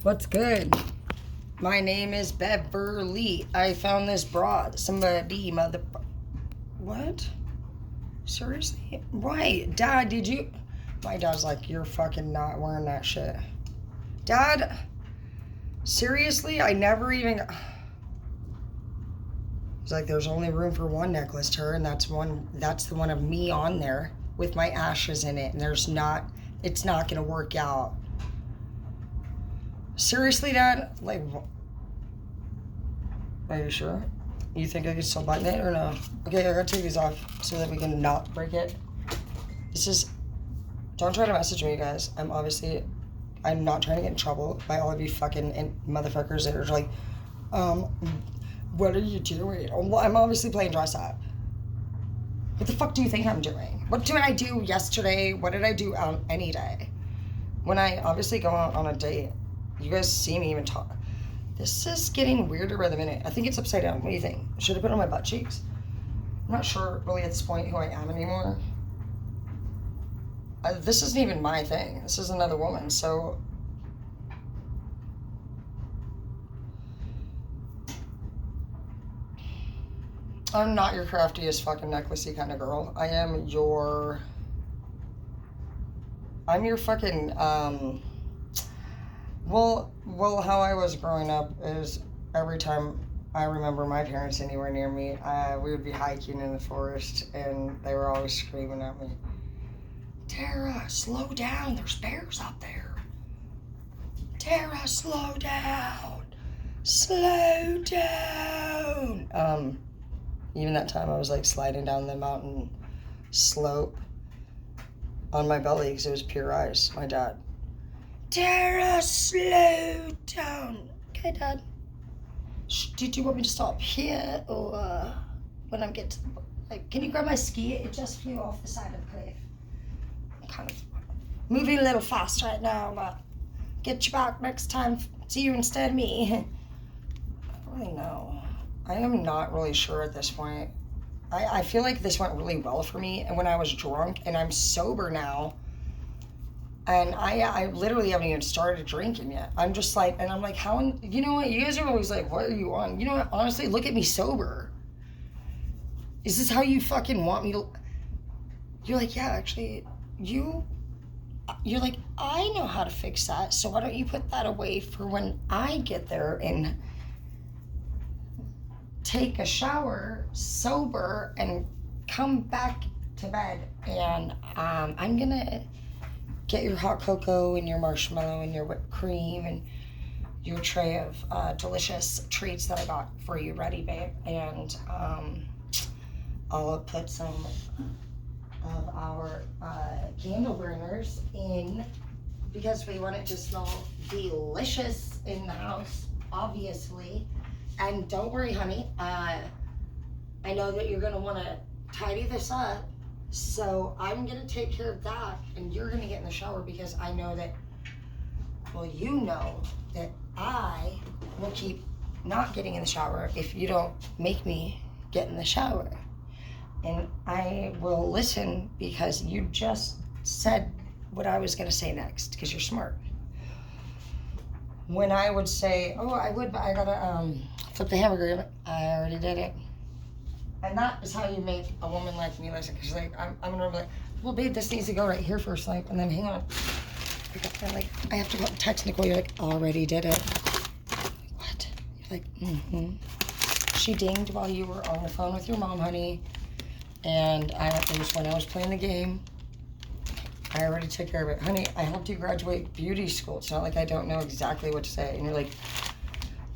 What's good? My name is Beverly. I found this bra. Somebody What? Seriously? Why? Dad, did you... My dad's like, you're fucking not wearing that shit. Dad, seriously? I never even... He's like, there's only room for one necklace to her, and that's the one of me on there with my ashes in it, and it's not gonna work out. Seriously, Dad? Like, are you sure? You think I can still button it or no? Okay, I gotta take these off so that we can not break it. Don't try to message me, guys. I'm not trying to get in trouble by all of you fucking motherfuckers that are like, what are you doing? Well, I'm obviously playing dress up. What the fuck do you think I'm doing? What did I do yesterday? What did I do on any day? When I obviously go out on a date, you guys see me even talk. This is getting weirder by the minute. I think it's upside down. What do you think? Should I put it on my butt cheeks? I'm not sure really at this point who I am anymore. This isn't even my thing. This is another woman, so... I'm not your craftiest fucking necklacey kind of girl. I'm your fucking, well, how I was growing up is every time I remember my parents anywhere near me, we would be hiking in the forest, and they were always screaming at me, Tara, slow down, there's bears out there. Tara, slow down. Slow down. Even that time I was like sliding down the mountain slope on my belly because it was pure ice. My dad, Tara, slow down. Okay, Dad. Did you want me to stop here or when I get to the... Like, can you grab my ski? It just flew off the side of the cliff. I'm kind of moving a little fast right now, but get you back next time. See you instead of me. I don't really know. I am not really sure at this point. I feel like this went really well for me and when I was drunk, and I'm sober now. And I literally haven't even started drinking yet. I'm just like, and I'm like, you know what? You guys are always like, what are you on? You know what? Honestly, look at me sober. Is this how you fucking want me to? You're like, yeah, actually, you're like, I know how to fix that. So why don't you put that away for when I get there and take a shower sober and come back to bed, and I'm gonna get your hot cocoa and your marshmallow and your whipped cream and your tray of delicious treats that I got for you ready, babe, and I'll put some of our candle burners in because we want it to smell delicious in the house, obviously. And don't worry, honey, I know that you're going to want to tidy this up, so I'm going to take care of that, and you're going to get in the shower because I know that, well, you know that I will keep not getting in the shower if you don't make me get in the shower. And I will listen because you just said what I was going to say next because you're smart. When I would say, oh, I would, but I gotta flip the hamburger, I already did it. And that is how you make a woman like me listen, because like, I'm gonna be like, well, babe, this needs to go right here first, like, and then hang on. I have to go text Nicole, you're like, already did it. What? You're like, She dinged while you were on the phone with your mom, honey, and it was when I was playing the game. I already took care of it. Honey, I helped you graduate beauty school. It's not like I don't know exactly what to say. And you're like,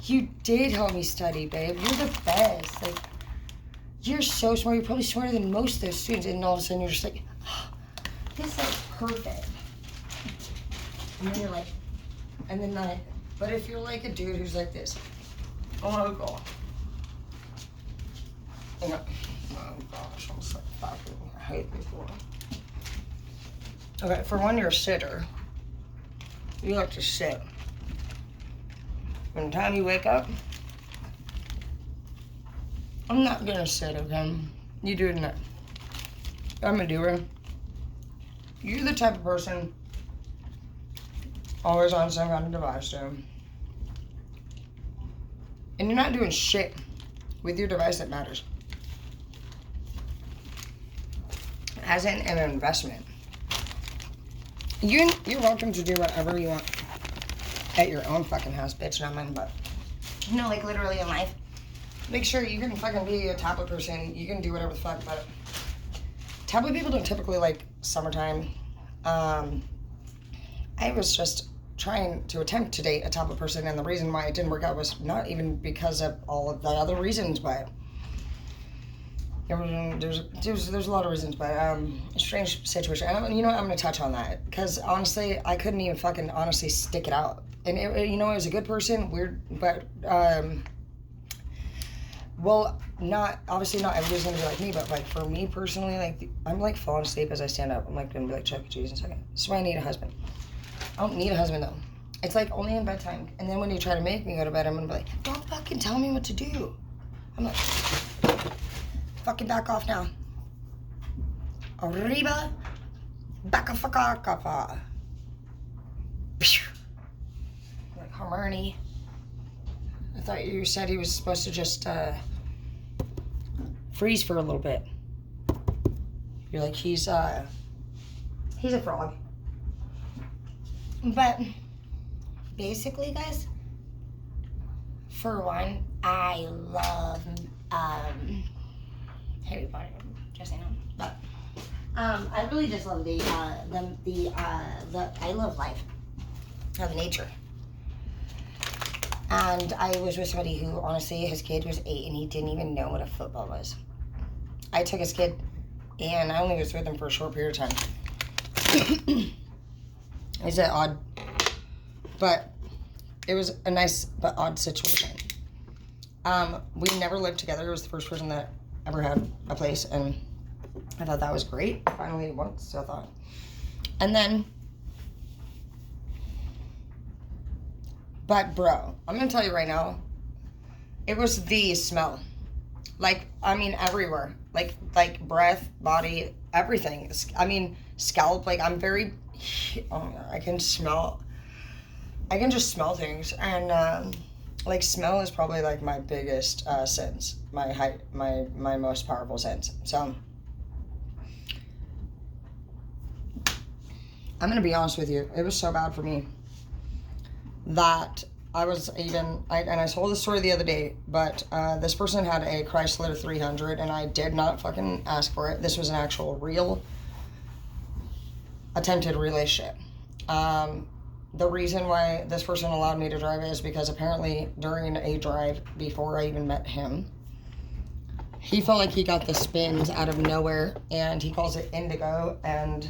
you did help me study, babe. You're the best. Like, you're so smart. You're probably smarter than most of those students. And all of a sudden you're just like, oh, this is perfect. And then you're like, and then not. But if you're like a dude who's like this, oh my god. Oh gosh, I'm so fucking, I hate people. Okay, for one, you're a sitter. You like to sit. From the time you wake up, I'm not gonna sit, okay? You do it now. I'm a doer. You're the type of person always on some kind of device, dude. And you're not doing shit with your device that matters. As in an investment. You're welcome to do whatever you want at your own fucking house, bitch, not mine, but no, like literally in life. Make sure you can fucking be a tablet person. You can do whatever the fuck, but tablet people don't typically like summertime. I was just trying to attempt to date a tablet person, and the reason why it didn't work out was not even because of all of the other reasons, but there's a lot of reasons, but a strange situation. And you know what, I'm gonna touch on that because honestly, I couldn't even fucking honestly stick it out. And it was a good person, weird, but well, obviously not everybody's gonna be like me, but like for me personally, like I'm like falling asleep as I stand up. I'm like gonna be like, Chuck E. Cheese in a second. That's why I need a husband. I don't need a husband though. It's like only in bedtime. And then when you try to make me go to bed, I'm gonna be like, don't fucking tell me what to do. I'm like, fucking back off now. Arriba, back off, like Hermione. I thought you said he was supposed to just freeze for a little bit. You're like, he's a frog. But basically, guys, for one, I love Harry Potter. Just saying, but I really just love the I love life, of nature. And I was with somebody who, honestly, his kid was 8 and he didn't even know what a football was. I took his kid and I only was with him for a short period of time. Is it odd? But it was a nice but odd situation. We never lived together. It was the first person that ever had a place, and I thought that was great. Finally, once, I thought. And then, but bro, I'm gonna tell you right now, it was the smell. Like, I mean, everywhere. Like breath, body, everything. I mean, scalp. Like, I'm very. Oh my God, I can just smell things, and like smell is probably like my biggest sense, my most powerful sense. So I'm gonna be honest with you, it was so bad for me that I was even, and I told this story the other day, but this person had a Chrysler 300 and I did not fucking ask for it. This was an actual real attempted relationship. The reason why this person allowed me to drive it is because apparently during a drive before I even met him, he felt like he got the spins out of nowhere, and he calls it indigo, and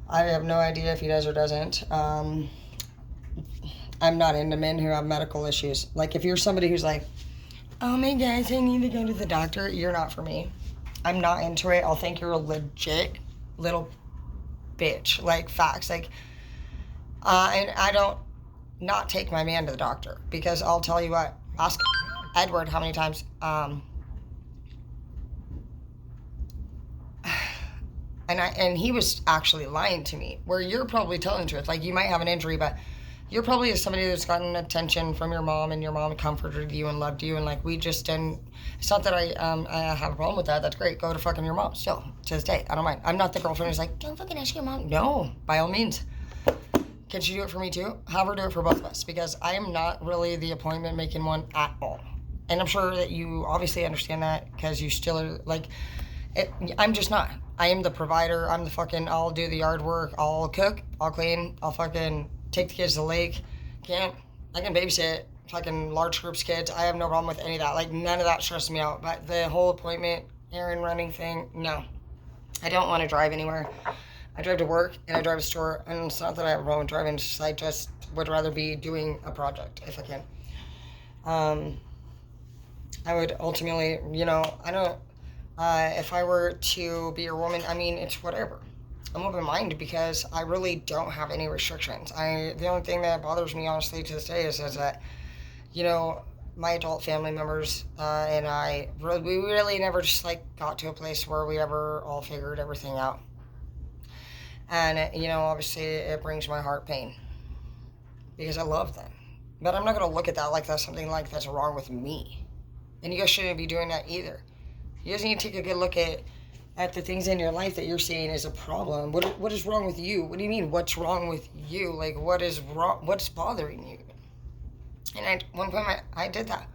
I have no idea if he does or doesn't. I'm not into men who have medical issues. Like, if you're somebody who's like, oh my gosh, I need to go to the doctor, you're not for me. I'm not into it. I'll think you're a legit little bitch. Like, facts. Like, and I don't not take my man to the doctor, because I'll tell you what, ask Edward how many times, and he was actually lying to me, where you're probably telling the truth. Like, you might have an injury, but you're probably somebody that's gotten attention from your mom, and your mom comforted you and loved you, and like, we just didn't. It's not that I have a problem with that. That's great. Go to fucking your mom still to this day. I don't mind. I'm not the girlfriend who's like, don't fucking ask your mom. No, by all means. Can she do it for me too? Have her do it for both of us, because I am not really the appointment making one at all. And I'm sure that you obviously understand that, because you still are like, I'm just not. I am the provider. I'm the fucking, I'll do the yard work. I'll cook. I'll clean. I'll fucking take the kids to the lake. I can babysit fucking large groups of kids. I have no problem with any of that. Like, none of that stresses me out. But the whole appointment, errand running thing, no. I don't want to drive anywhere. I drive to work and I drive to store, and it's not that I have a problem with driving, it's just I just would rather be doing a project if I can. I would ultimately, I don't, if I were to be a woman, I mean, it's whatever. I'm open-minded because I really don't have any restrictions. The only thing that bothers me, honestly, to this day is that, my adult family members and we really never just, like, got to a place where we ever all figured everything out. And, obviously it brings my heart pain because I love them. But I'm not going to look at that like that's something like that's wrong with me. And you guys shouldn't be doing that either. You guys need to take a good look at the things in your life that you're seeing is a problem. What is wrong with you? What do you mean, what's wrong with you? Like, what is wrong? What's bothering you? And at one point, I did that.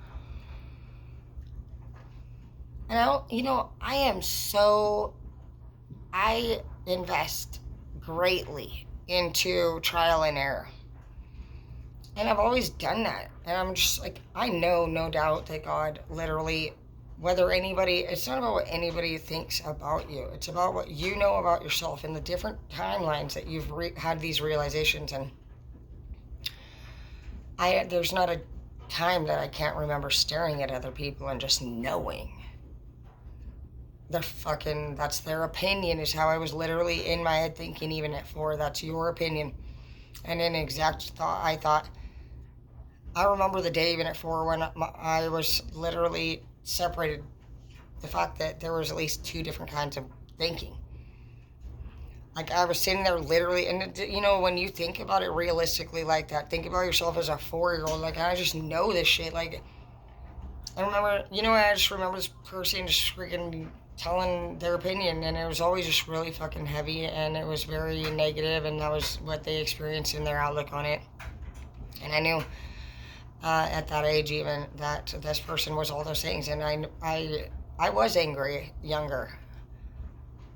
And I invest greatly into trial and error. And I've always done that. And I'm just like, I know, no doubt, that God literally, it's not about what anybody thinks about you. It's about what you know about yourself and the different timelines that you've had these realizations. And there's not a time that I can't remember staring at other people and just knowing. That's their opinion, is how I was literally in my head thinking, even at 4, that's your opinion. And in exact thought, I remember the day even at 4 when I was literally separated. The fact that there was at least 2 different kinds of thinking. Like, I was sitting there literally, and when you think about it realistically like that, think about yourself as a 4-year-old. Like, I just know this shit. Like, I just remember this person just freaking telling their opinion, and it was always just really fucking heavy, and it was very negative, and that was what they experienced in their outlook on it. And I knew at that age even that this person was all those things, and I was angry younger.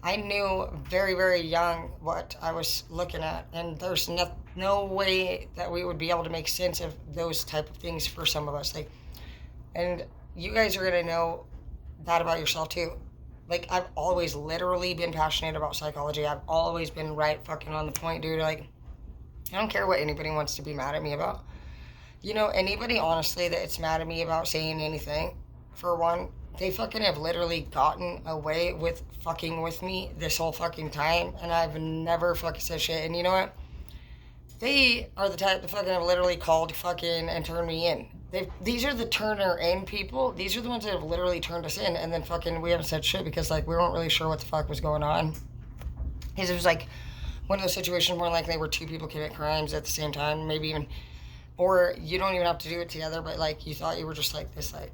I knew very, very young what I was looking at, and there's no way that we would be able to make sense of those type of things for some of us. Like, and you guys are gonna know that about yourself too. Like, I've always literally been passionate about psychology. I've always been right fucking on the point, dude. Like, I don't care what anybody wants to be mad at me about. Anybody, honestly, that's mad at me about saying anything, for one, they fucking have literally gotten away with fucking with me this whole fucking time, and I've never fucking said shit. And you know what? They are the type that fucking have literally called fucking and turned me in. These are the turner in people. These are the ones that have literally turned us in, and then fucking we haven't said shit because, like, we weren't really sure what the fuck was going on. Because it was like one of those situations where, like, they were 2 people commit crimes at the same time, maybe even, or you don't even have to do it together, but, like, you thought you were just like this, like,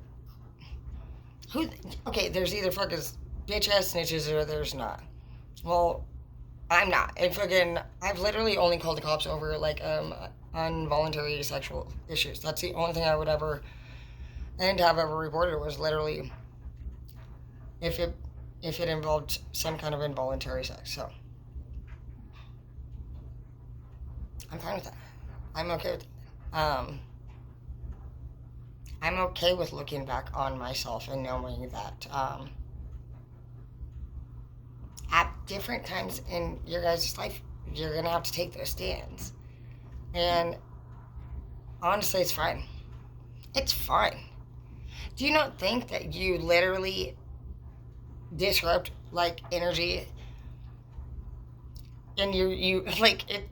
there's either fucking bitch ass snitches or there's not. Well, I'm not. And I've literally only called the cops over, like, involuntary sexual issues. That's the only thing I would ever have ever reported, was literally if it involved some kind of involuntary sex. So I'm fine with that. I'm okay with it. I'm okay with looking back on myself and knowing that at different times in your guys' life, you're going to have to take those stands. And honestly, it's fine. It's fine. Do you not think that you literally disrupt, like, energy? And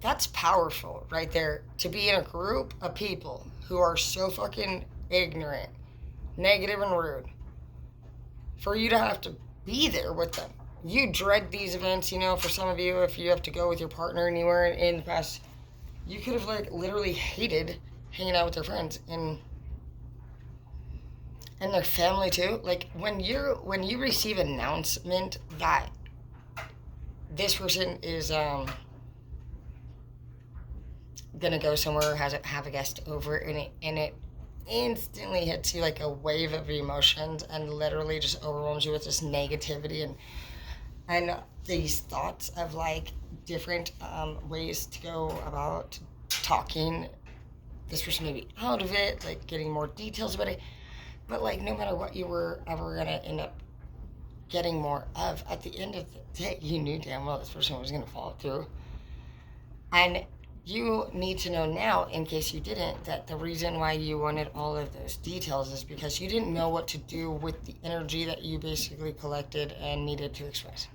that's powerful right there, to be in a group of people who are so fucking ignorant, negative, and rude, for you to have to be there with them. You dread these events, for some of you, if you have to go with your partner anywhere in the past, you could have, like, literally hated hanging out with their friends and their family too. Like, when you receive an announcement that this person is gonna go somewhere, have a guest over, and it instantly hits you like a wave of emotions and literally just overwhelms you with this negativity and these thoughts of, like, different ways to go about talking this person maybe out of it, like getting more details about it. But, like, no matter what you were ever gonna end up getting more of, at the end of the day, you knew damn well this person was gonna follow through. And you need to know now, in case you didn't, that the reason why you wanted all of those details is because you didn't know what to do with the energy that you basically collected and needed to express.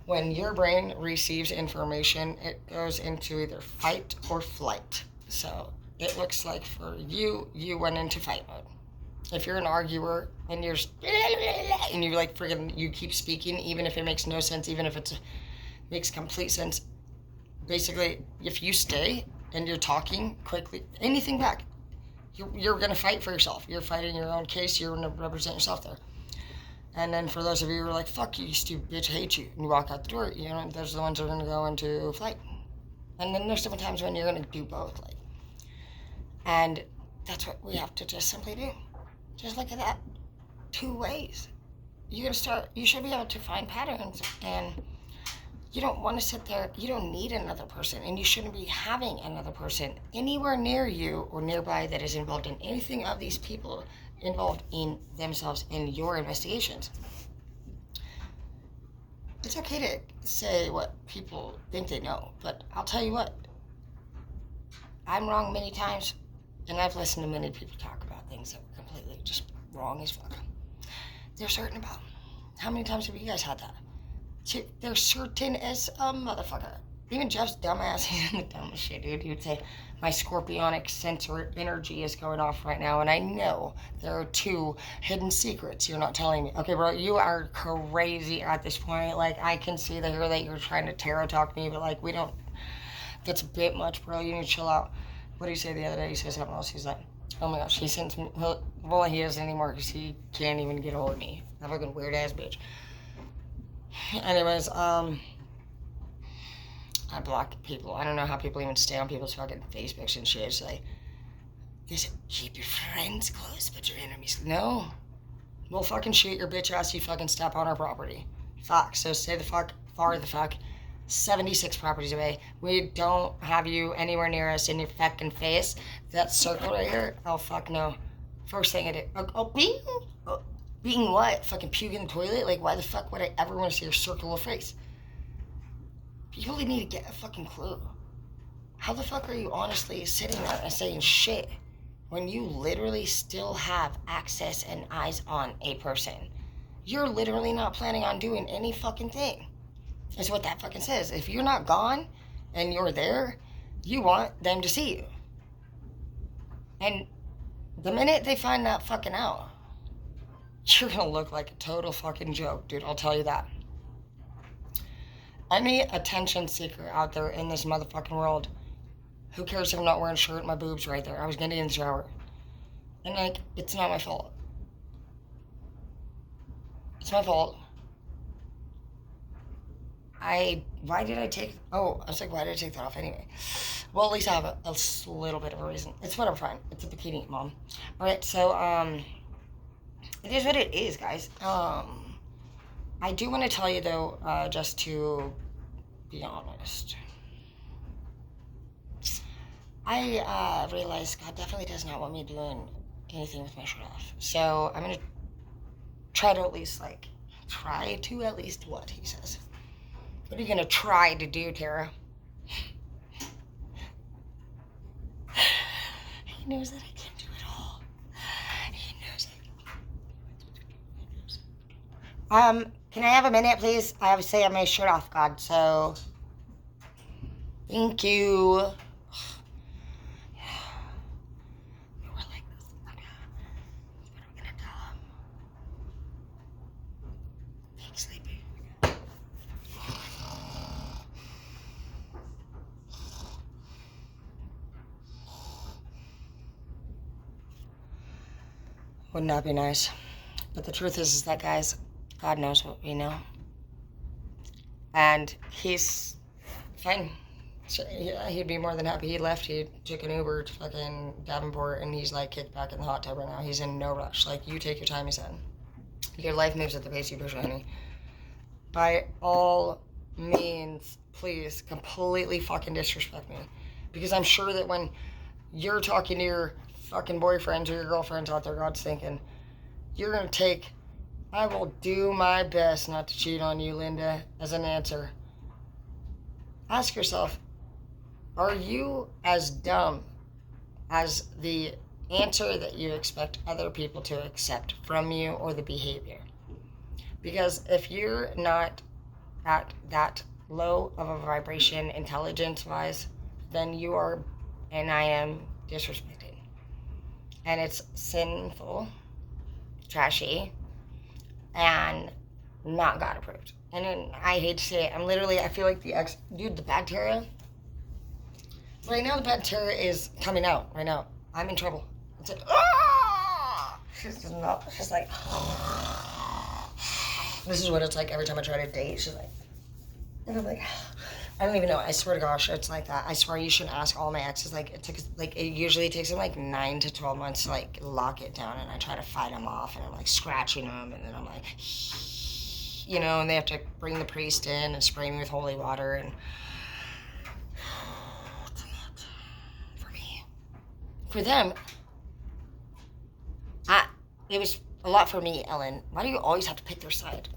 When your brain receives information, it goes into either fight or flight. So it looks like for you went into fight mode. If you're an arguer and you like friggin', you keep speaking, even if it makes no sense, even if it makes complete sense, basically, if you stay, and you're talking quickly, anything back, you're going to fight for yourself. You're fighting your own case. You're going to represent yourself there. And then for those of you who are like, fuck you, stupid bitch, I hate you, and you walk out the door, you know, those are the ones that are going to go into flight. And then there's different times when you're going to do both, like, and that's what we have to just simply do. Just look at that 2 ways. You should be able to find patterns, and you don't want to sit there, you don't need another person, and you shouldn't be having another person anywhere near you or nearby that is involved in anything of these people involved in themselves in your investigations. It's okay to say what people think they know, but I'll tell you what, I'm wrong many times, and I've listened to many people talk about things that were completely just wrong as fuck. They're certain about. How many times have you guys had that? They're certain as a motherfucker. Even Jeff's dumbass, he's in the dumbest shit, dude. He would say, my scorpionic sensor energy is going off right now, and I know there are 2 hidden secrets you're not telling me. Okay, bro, you are crazy at this point. Like, I can see here that you're trying to tarot talk me, but, like, we don't... That's a bit much, bro. You need to chill out. What did he say the other day? He said something else. He's like, oh my gosh, he sent me... Well, he isn't anymore because he can't even get a hold of me. That fucking weird-ass bitch. Anyways, I block people. I don't know how people even stay on people's fucking Facebooks and shit. It's like, they say, keep your friends close, but your enemies... No. We'll fucking shoot your bitch ass, you fucking step on our property. Fuck. So stay the fuck, far the fuck, 76 properties away. We don't have you anywhere near us in your fucking face. That circle right here, oh fuck no. First thing I did, bing! Being what? Fucking puke in the toilet? Like, why the fuck would I ever want to see your circle of face? People need to get a fucking clue. How the fuck are you honestly sitting there and saying shit when you literally still have access and eyes on a person? You're literally not planning on doing any fucking thing. That's what that fucking says. If you're not gone and you're there, you want them to see you. And the minute they find that fucking out, you're gonna look like a total fucking joke, dude. I'll tell you that. Any attention seeker out there in this motherfucking world, who cares if I'm not wearing a shirt? My boobs right there. I was getting in the shower. And, like, it's not my fault. It's my fault. Why did I take that off anyway? Well, at least I have a little bit of a reason. It's whatever, fine. It's a bikini, Mom. Alright, so, it is what it is, guys. I do want to tell you, though, just to be honest. I realize God definitely does not want me doing anything with my shirt off. So I'm going to try to at least what he says. What are you going to try to do, Tara? He knows that I can't do it all. He knows it. Can I have a minute, please? I obviously have my shirt off, God, so... Thank you. Wouldn't that be nice? But the truth is that, guys, God knows what we know. And he's fine. So, yeah, he'd be more than happy. He left. He took an Uber to fucking Davenport, and he's, like, kicked back in the hot tub right now. He's in no rush. Like, you take your time, he said. Your life moves at the pace you push, honey. By all means, please, completely fucking disrespect me. Because I'm sure that when you're talking to your fucking boyfriends or your girlfriends out there, God's thinking, you're going to take, I will do my best not to cheat on you, Linda, as an answer. Ask yourself, are you as dumb as the answer that you expect other people to accept from you or the behavior? Because if you're not at that low of a vibration intelligence-wise, then you are, and I am, disrespected. And it's sinful, trashy, and not God approved. And then, I hate to say it, I feel like the bacteria, Right now, the bacteria is coming out. Right now, I'm in trouble. It's like, ah! She's like, this is what it's like every time I try to date. She's like, and I'm like, I don't even know. I swear to gosh, it's like that. I swear you should ask all my exes. Like it usually takes them like 9 to 12 months to like lock it down, and I try to fight them off, and I'm like scratching them, and then I'm like, and they have to bring the priest in and spray me with holy water, and it's a lot for me. For them, it was a lot for me, Ellen. Why do you always have to pick their side?